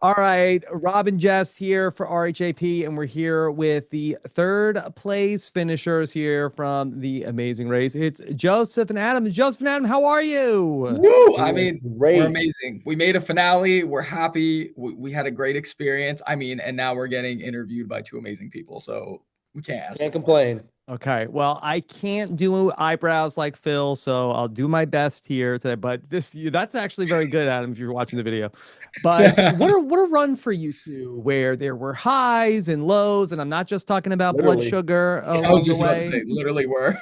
All right, Rob and Jess here for RHAP, and we're here with the third place finishers here from the amazing race. It's Joseph and Adam. Joseph and Adam, how are you? Woo! I Doing mean, we're great. amazing. We made a finale. We're happy. We had a great experience. I mean, and now we're getting interviewed by two amazing people. So we can't ask Can't for more. complain. Okay, well, I can't do eyebrows like Phil, so I'll do my best here today. But that's actually very good, Adam, if you're watching the video. But what a run for you two, where there were highs and lows, and I'm not just talking about blood Literally. sugar I was along the just about to way. say, literally, were.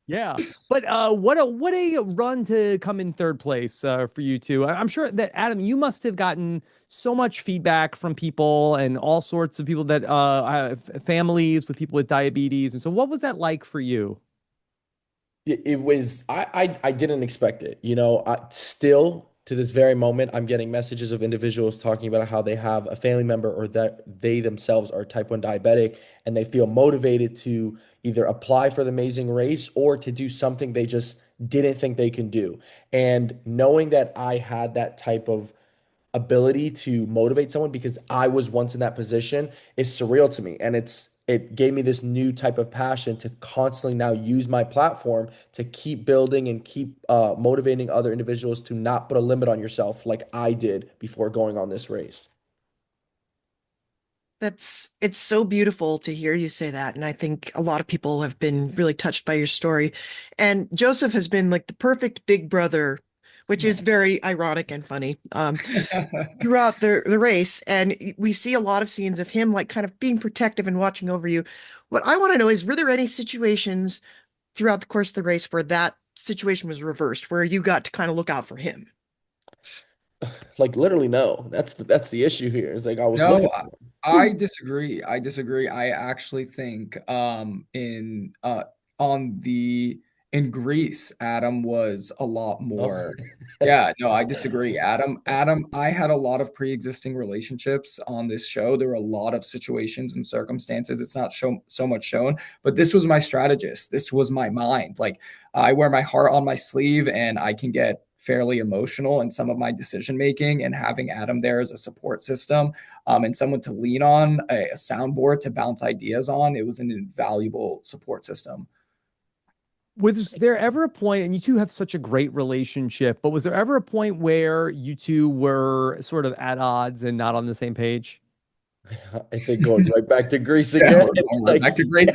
Yeah, but what a run to come in third place for you two. I'm sure that Adam, you must have gotten so much feedback from people and all sorts of people that families with people with diabetes, and so what was that like for you? It was I didn't expect it. Still to this very moment, I'm getting messages of individuals talking about how they have a family member or that they themselves are type 1 diabetic and they feel motivated to either apply for the amazing race or to do something they just didn't think they can do. And knowing that I had that type of ability to motivate someone because I was once in that position is surreal to me. And it gave me this new type of passion to constantly now use my platform to keep building and keep motivating other individuals to not put a limit on yourself like I did before going on this race. It's so beautiful to hear you say that. And I think a lot of people have been really touched by your story. And Joseph has been like the perfect big brother, which is very ironic and funny, throughout the race. And we see a lot of scenes of him like kind of being protective and watching over you. What I want to know is, were there any situations throughout the course of the race where that situation was reversed, where you got to kind of look out for him? Like literally no. That's the issue here. It's like I was No, looking I for them. I disagree. I disagree. I actually think in on the in Greece, Adam was a lot Oh. more. Yeah, no, I disagree. Adam, I had a lot of pre-existing relationships on this show. There were a lot of situations and circumstances. It's not so much shown, but this was my strategist. This was my mind. Like I wear my heart on my sleeve and I can get fairly emotional in some of my decision making, and having Adam there as a support system and someone to lean on, a soundboard to bounce ideas on. It was an invaluable support system. Was there ever a point, and you two have such a great relationship, but was there ever a point where you two were sort of at odds and not on the same page? I think going right back to Greece Yeah, again. we're It's going right like back to Grace.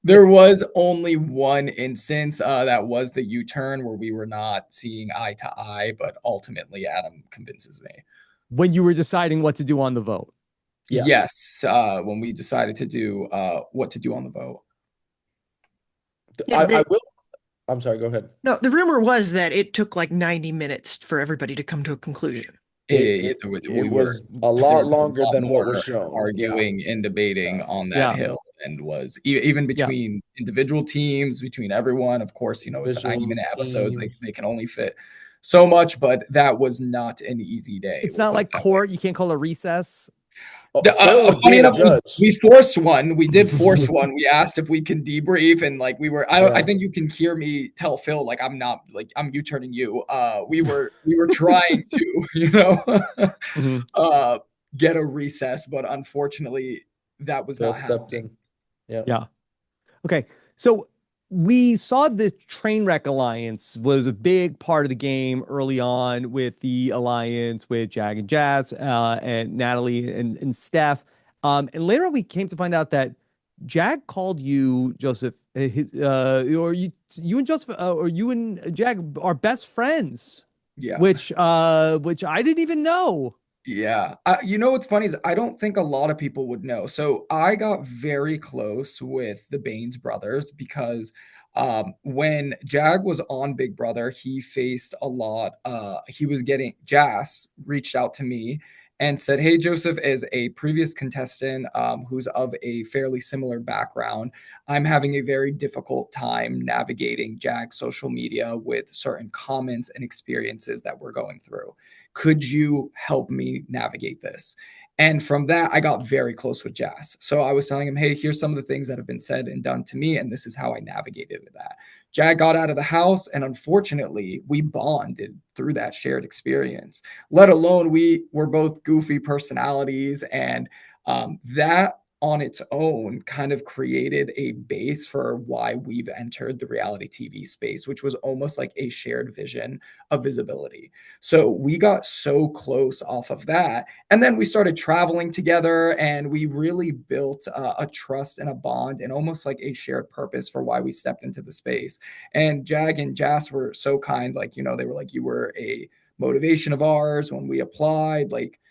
There was only one instance that was the U-turn where we were not seeing eye to eye, but ultimately Adam convinces me. When you were deciding what to do on the vote? yes. Yes, when we decided to do what to do on the vote. Yeah, I will. I'm sorry, go ahead. no, the rumor was that it took like 90 minutes for everybody to come to a conclusion. It it We it were was a there lot was a longer lot than what was more shown. Yeah. arguing and debating Yeah. on that Yeah, hill, and was even yeah. between individual teams, between everyone. Of course, it's a Individuals, 90-minute episodes. They, teams. they can only fit so much, but that was not an easy day. It's We'll not put it like that way. court. You can't call a recess. Oh, Phil was Funny being the enough, we, judge. we forced one. We did force one. We asked if we can debrief, and like we were. I don't. I Yeah. think you can hear me tell Phil like I'm not like I'm U-turning you. We were trying to Mhm. uh, get a recess, but unfortunately that was Phil not stepped happening. in. Yeah. Yeah. Okay. So we saw the train wreck alliance was a big part of the game early on with the alliance with Jag and Jazz and Natalie and Steph. And later on, we came to find out that Jag called you, Joseph, or you and Joseph, or you and Jag are best friends, Yeah. which I didn't even know. Yeah. What's funny is I don't think a lot of people would know. So I got very close with the Baines brothers because when Jag was on Big Brother, he faced a lot. He was getting Jas reached out to me and said, "Hey, Joseph, as a previous contestant who's of a fairly similar background, I'm having a very difficult time navigating Jag's social media with certain comments and experiences that we're going through. Could you help me navigate this?" And from that, I got very close with Jazz. So I was telling him, "Hey, here's some of the things that have been said and done to me, and this is how I navigated with that." Jag got out of the house, and unfortunately, we bonded through that shared experience. Let alone we were both goofy personalities, and that on its own kind of created a base for why we've entered the reality TV space, which was almost like a shared vision of visibility. So we got so close off of that. And then we started traveling together, and we really built a trust and a bond and almost like a shared purpose for why we stepped into the space. And Jag and Jas were so kind. Like, they were like, you were a motivation of ours when we applied. Like,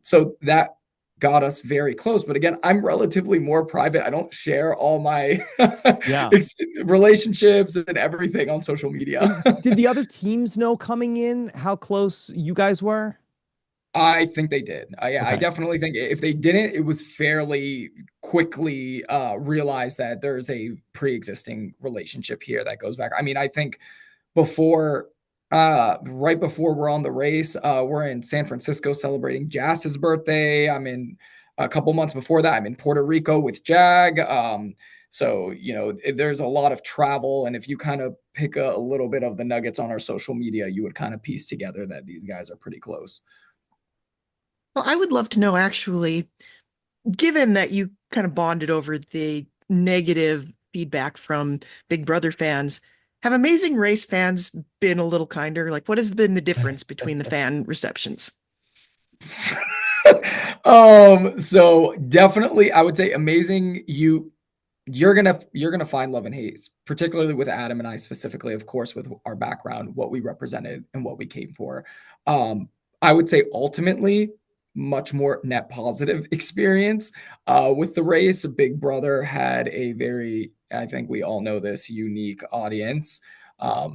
so that got us very close. But again, I'm relatively more private. I don't share all my Yeah. relationships and everything on social media. And did the other teams know coming in how close you guys were? I think they did. Yeah, I Okay. definitely think if they didn't, it was fairly quickly realized that there's a pre-existing relationship here that goes back. I mean, I think before right before we're on the race, we're in San Francisco celebrating Jass's birthday. I'm in a couple months before that, I'm in Puerto Rico with Jag. So, there's a lot of travel. And if you kind of pick a little bit of the nuggets on our social media, you would kind of piece together that these guys are pretty close. Well, I would love to know actually, given that you kind of bonded over the negative feedback from Big Brother fans, have Amazing Race fans been a little kinder? Like, what has been the difference between the fan receptions? So definitely I would say amazing. You're gonna find love and hate, particularly with Adam and I specifically, of course, with our background, what we represented and what we came for. I would say ultimately much more net positive experience with the race. Big Brother had a very, I think we all know this, unique audience.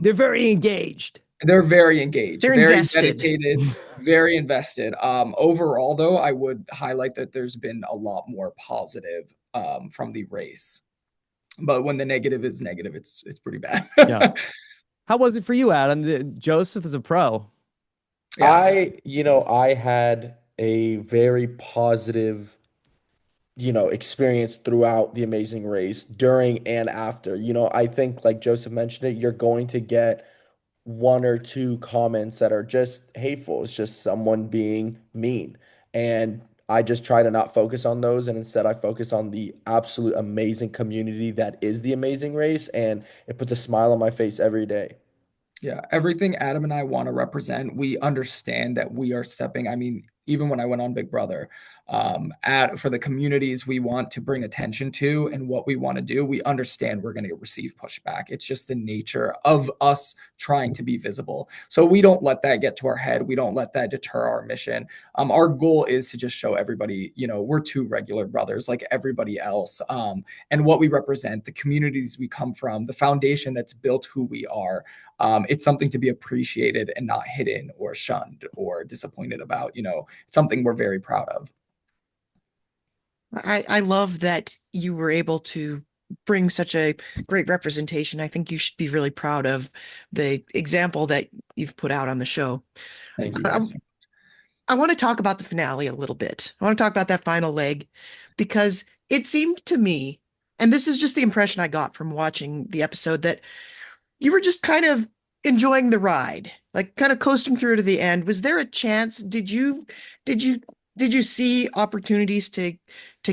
They're very engaged. They're very engaged, They're very invested. dedicated, very invested. Overall, though, I would highlight that there's been a lot more positive from the race. But when the negative is negative, it's pretty bad. Yeah. How was it for you, Adam? Joseph is a pro. Yeah. I had a very positive, experience throughout the Amazing Race during and after. I think like Joseph mentioned it, you're going to get one or two comments that are just hateful. It's just someone being mean. And I just try to not focus on those. And instead, I focus on the absolute amazing community that is the Amazing Race. And it puts a smile on my face every day. Yeah, everything Adam and I want to represent, we understand that we are stepping. I mean, even when I went on Big Brother, for the communities we want to bring attention to and what we want to do, we understand we're going to receive pushback. It's just the nature of us trying to be visible. So we don't let that get to our head. We don't let that deter our mission. Our goal is to just show everybody, we're two regular brothers like everybody else. And what we represent, the communities we come from, the foundation that's built who we are. It's something to be appreciated and not hidden or shunned or disappointed about. It's something we're very proud of. I love that you were able to bring such a great representation. I think you should be really proud of the example that you've put out on the show. Thank you I, guys. I want to talk about the finale a little bit. I want to talk about that final leg because it seemed to me, and this is just the impression I got from watching the episode, that you were just kind of enjoying the ride, like kind of coasting through to the end. Was there a chance? Did you did you see opportunities to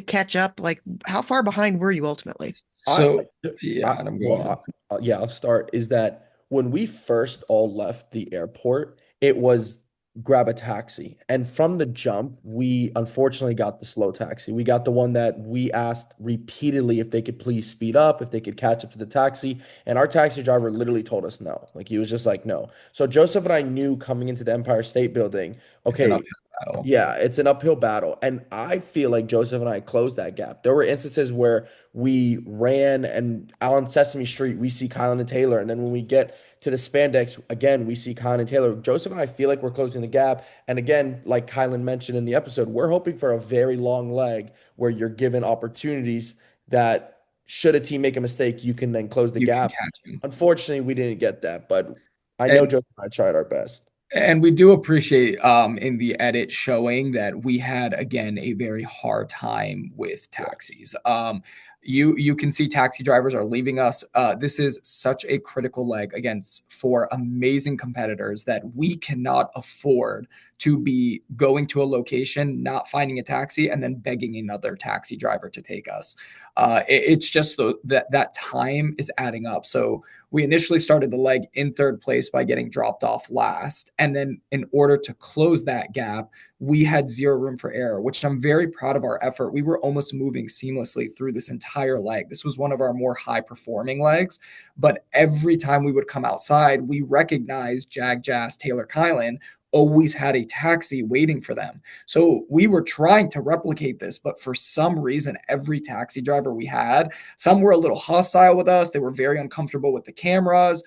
catch up? Like how far behind were you ultimately? I, So yeah, Adam, go ahead. yeah, I'll start. Is that when we first all left the airport, it was grab a taxi. And from the jump, we unfortunately got the slow taxi. We got the one that we asked repeatedly if they could please speed up, if they could catch up to the taxi. And our taxi driver literally told us no. Like he was just like, no. So Joseph and I knew coming into the Empire State Building, It's an okay, uphill battle. yeah, it's an uphill battle. And I feel like Joseph and I closed that gap. There were instances where we ran and out on Sesame Street, we see Kylan and Taylor. And then when we get to the spandex, again, we see Kylan and Taylor. Joseph and I feel like we're closing the gap. And again, like Kylan mentioned in the episode, we're hoping for a very long leg where you're given opportunities that should a team make a mistake, you can then close the You can gap. catch him. Unfortunately, we didn't get that, but I know And Joseph and I tried our best. And we do appreciate in the edit showing that we had again a very hard time with Yeah. taxis. You can see taxi drivers are leaving us. This is such a critical leg against four amazing competitors that we cannot afford to be going to a location, not finding a taxi, and then begging another taxi driver to take us. It's just that time is adding up. So we initially started the leg in third place by getting dropped off last. And then in order to close that gap, we had zero room for error, which I'm very proud of our effort. We were almost moving seamlessly through this entire leg. This was one of our more high performing legs. But every time we would come outside, we recognized Jag, Jazz, Taylor, Kylan always had a taxi waiting for them. So we were trying to replicate this, but for some reason, every taxi driver we had, some were a little hostile with us. They were very uncomfortable with the cameras.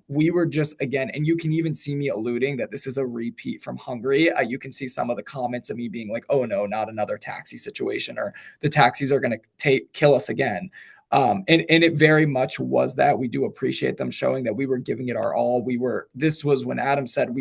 We were just, again, and you can even see me alluding that this is a repeat from Hungary. You can see some of the comments of me being like, oh no, not another taxi situation, or the taxis are going to kill us again. And it very much was that. We do appreciate them showing that we were giving it our all. This was when Adam said,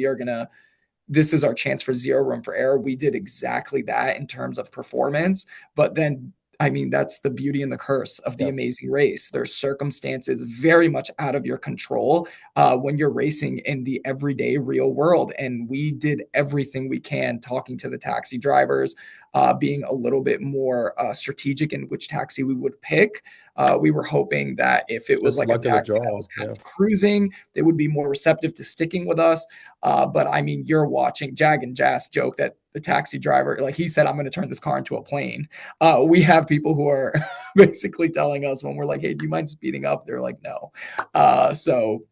this is our chance for zero room for error. We did exactly that in terms of performance. But then, I mean, that's the beauty and the curse of the amazing race. There's circumstances very much out of your control when you're racing in the everyday real world. And we did everything we can, talking to the taxi drivers, being a little bit more strategic in which taxi we would pick. We were hoping that if it was Just like a luck of the taxi that draw. was kind of cruising, they would be more receptive to sticking with us. But I mean, you're watching Jag and Jazz joke that the taxi driver, like he said, I'm going to turn this car into a plane. We have people who are basically telling us when we're like, hey, do you mind speeding up? They're like, no. So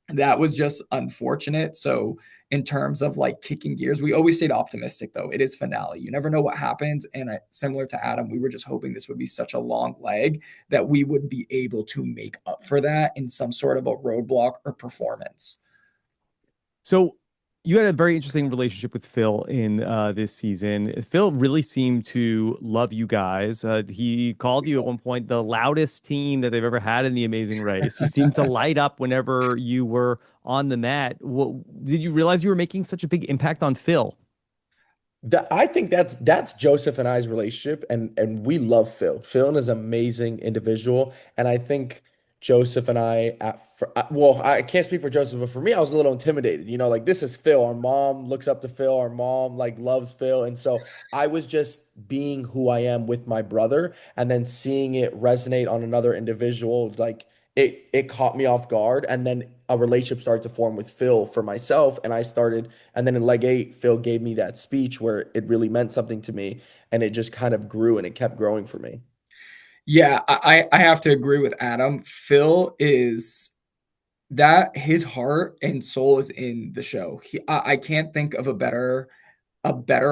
that was just unfortunate. So in terms of like kicking gears, we always stayed optimistic though. It is finale. You never know what happens. And similar to Adam, we were just hoping this would be such a long leg that we would be able to make up for that in some sort of a roadblock or performance. So you had a very interesting relationship with Phil in this season. Phil really seemed to love you guys. He called you at one point the loudest team that they've ever had in the Amazing Race. You seemed to light up whenever you were on the mat. Did you realize you were making such a big impact on Phil? I think that's Joseph and I's relationship, and we love Phil. Phil is an amazing individual, and I think Joseph and well, I can't speak for Joseph, but for me, I was a little intimidated. You know, like this is Phil. Our mom looks up to Phil. Our mom like loves Phil, and so I was just being who I am with my brother, and then seeing it resonate on another individual, like it caught me off guard, and then a relationship started to form with Phil for myself, and then in leg 8, Phil gave me that speech where it really meant something to me, and it just kind of grew and it kept growing for me. Yeah, I have to agree with Adam. Phil is that his heart and soul is in the show. I can't think of a better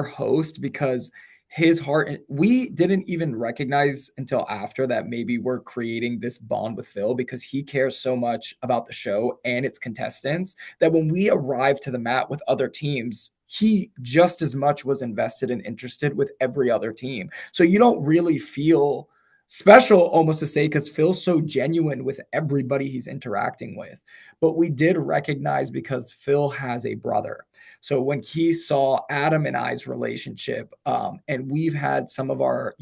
host because his heart, we didn't even recognize until after that maybe we're creating this bond with Phil because he cares so much about the show and its contestants that when we arrived to the mat with other teams, he just as much was invested and interested with every other team. So you don't really feel special almost to say because Phil's so genuine with everybody he's interacting with. But we did recognize because Phil has a brother. So when he saw Adam and I's relationship, and we've had some of our,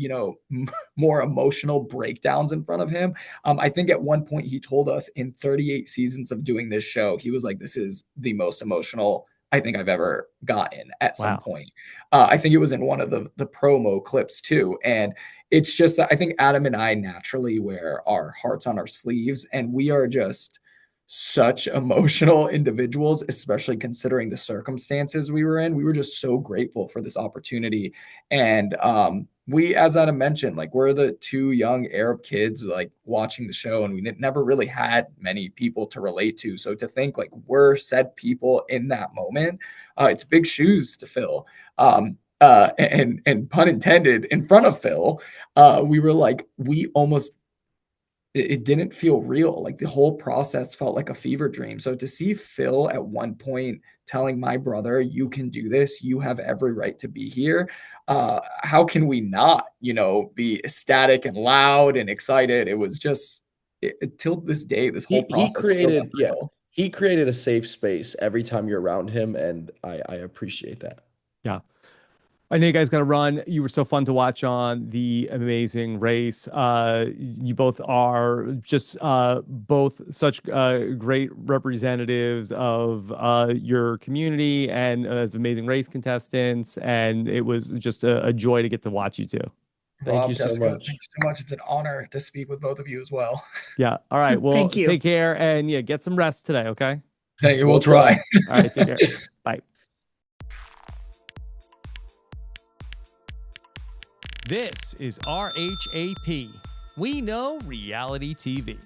more emotional breakdowns in front of him. I think at one point he told us in 38 seasons of doing this show, he was like, this is the most emotional I think I've ever gotten at some Wow. point. I think it was in one of the promo clips too. And it's just that I think Adam and I naturally wear our hearts on our sleeves, and we are just such emotional individuals, especially considering the circumstances we were in. We were just so grateful for this opportunity. And we, as Adam mentioned, like we're the two young Arab kids like watching the show, and we never really had many people to relate to. So to think like we're said people in that moment, it's big shoes to fill. And pun intended, in front of Phil, we were like, we almost it didn't feel real. Like the whole process felt like a fever dream. So to see Phil at one point telling my brother, you can do this, you have every right to be here. How can we not, be ecstatic and loud and excited? It was just till this day, this whole He process feels created, yeah, unreal. he created a safe space every time you're around him, and I appreciate that. Yeah. I know you guys got to run. You were so fun to watch on The Amazing Race. You both are just both such great representatives of your community and as Amazing Race contestants. And it was just a joy to get to watch you two. Thank Rob, you so Jessica, much. thank you so much. It's an honor to speak with both of you as well. Yeah. All right. Well, Thank you. take care and yeah, get some rest today. Okay. Thank you. We'll We'll try. All right. Take care. Bye. This is RHAP. We know reality TV.